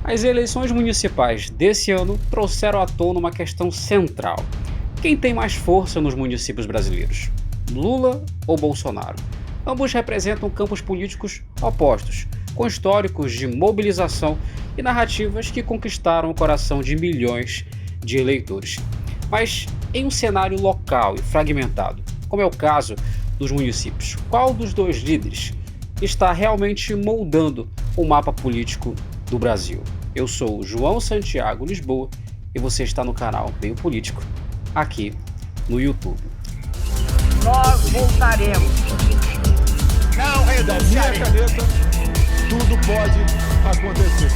As eleições municipais desse ano trouxeram à tona uma questão central. Quem tem mais força nos municípios brasileiros? Lula ou Bolsonaro? Ambos representam campos políticos opostos, com históricos de mobilização e narrativas que conquistaram o coração de milhões de eleitores. Mas em um cenário local e fragmentado, como é o caso dos municípios, qual dos dois líderes está realmente moldando o mapa político do Brasil? Eu sou o João Santiago Lisboa e você está no canal Meio Político, aqui no YouTube. Nós voltaremos. Não renunciarei. Da minha caneta, tudo pode acontecer.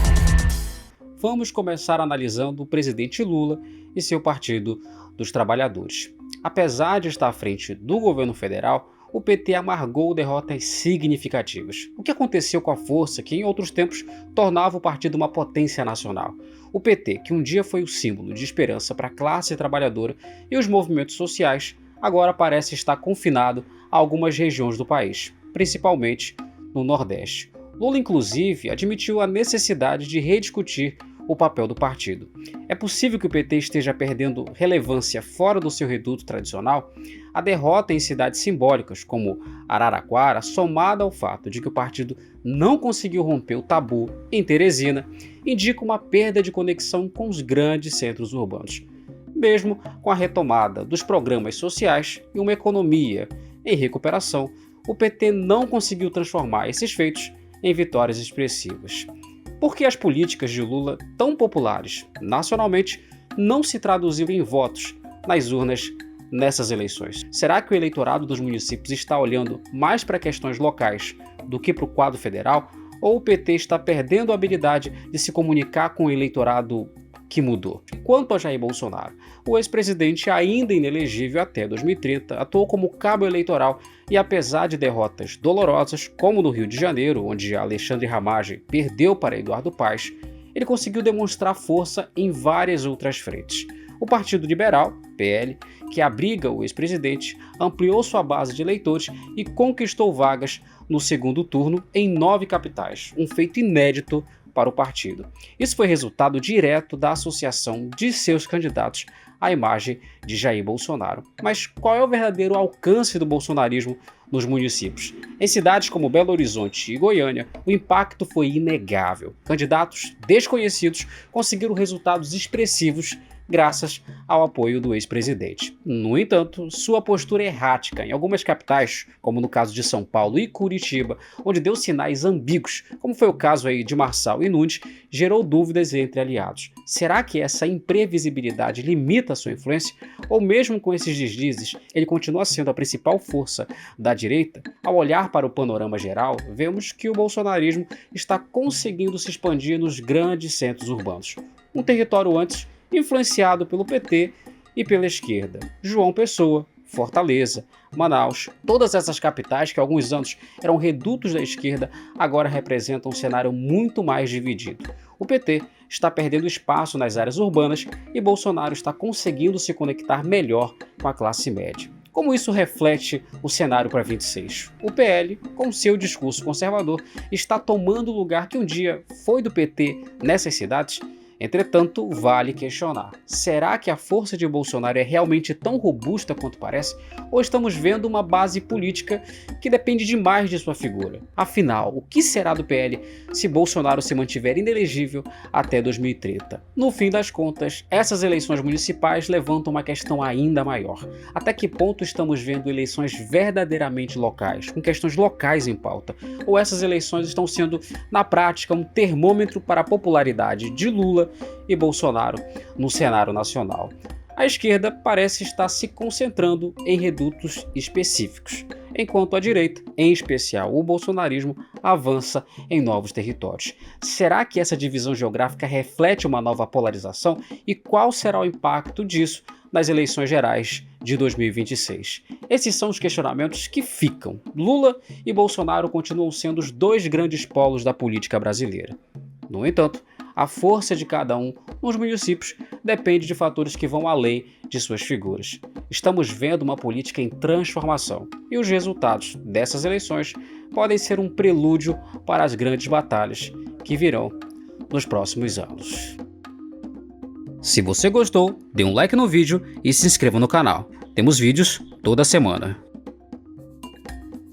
Vamos começar analisando o presidente Lula e seu Partido dos Trabalhadores. Apesar de estar à frente do governo federal, o PT amargou derrotas significativas. O que aconteceu com a força que em outros tempos tornava o partido uma potência nacional? O PT, que um dia foi o símbolo de esperança para a classe trabalhadora e os movimentos sociais, agora parece estar confinado a algumas regiões do país, principalmente no Nordeste. Lula, inclusive, admitiu a necessidade de rediscutir o papel do partido. É possível que o PT esteja perdendo relevância fora do seu reduto tradicional? A derrota em cidades simbólicas, como Araraquara, somada ao fato de que o partido não conseguiu romper o tabu em Teresina, indica uma perda de conexão com os grandes centros urbanos. Mesmo com a retomada dos programas sociais e uma economia em recuperação, o PT não conseguiu transformar esses feitos em vitórias expressivas. Por que as políticas de Lula, tão populares nacionalmente, não se traduziram em votos nas urnas nessas eleições? Será que o eleitorado dos municípios está olhando mais para questões locais do que para o quadro federal? Ou o PT está perdendo a habilidade de se comunicar com o eleitorado que mudou? Quanto a Jair Bolsonaro, o ex-presidente, ainda inelegível até 2030, atuou como cabo eleitoral e, apesar de derrotas dolorosas, como no Rio de Janeiro, onde Alexandre Ramagem perdeu para Eduardo Paes, ele conseguiu demonstrar força em várias outras frentes. O Partido Liberal, PL, que abriga o ex-presidente, ampliou sua base de eleitores e conquistou vagas no segundo turno em 9 capitais, um feito inédito para o partido. Isso foi resultado direto da associação de seus candidatos à imagem de Jair Bolsonaro. Mas qual é o verdadeiro alcance do bolsonarismo nos municípios? Em cidades como Belo Horizonte e Goiânia, o impacto foi inegável. Candidatos desconhecidos conseguiram resultados expressivos graças ao apoio do ex-presidente. No entanto, sua postura errática em algumas capitais, como no caso de São Paulo e Curitiba, onde deu sinais ambíguos, como foi o caso aí de Marçal e Nunes, gerou dúvidas entre aliados. Será que essa imprevisibilidade limita sua influência? Ou mesmo com esses deslizes, ele continua sendo a principal força da direita? Ao olhar para o panorama geral, vemos que o bolsonarismo está conseguindo se expandir nos grandes centros urbanos. Um território antes influenciado pelo PT e pela esquerda. João Pessoa, Fortaleza, Manaus, todas essas capitais que há alguns anos eram redutos da esquerda, agora representam um cenário muito mais dividido. O PT está perdendo espaço nas áreas urbanas e Bolsonaro está conseguindo se conectar melhor com a classe média. Como isso reflete o cenário para 26? O PL, com seu discurso conservador, está tomando o lugar que um dia foi do PT nessas cidades. Entretanto, vale questionar: será que a força de Bolsonaro é realmente tão robusta quanto parece? Ou estamos vendo uma base política que depende demais de sua figura? Afinal, o que será do PL se Bolsonaro se mantiver inelegível até 2030? No fim das contas, essas eleições municipais levantam uma questão ainda maior. Até que ponto estamos vendo eleições verdadeiramente locais, com questões locais em pauta? Ou essas eleições estão sendo, na prática, um termômetro para a popularidade de Lula e Bolsonaro no cenário nacional? A esquerda parece estar se concentrando em redutos específicos, enquanto a direita, em especial o bolsonarismo, avança em novos territórios. Será que essa divisão geográfica reflete uma nova polarização? E qual será o impacto disso nas eleições gerais de 2026? Esses são os questionamentos que ficam. Lula e Bolsonaro continuam sendo os dois grandes polos da política brasileira. No entanto, a força de cada um nos municípios depende de fatores que vão além de suas figuras. Estamos vendo uma política em transformação e os resultados dessas eleições podem ser um prelúdio para as grandes batalhas que virão nos próximos anos. Se você gostou, dê um like no vídeo e se inscreva no canal. Temos vídeos toda semana.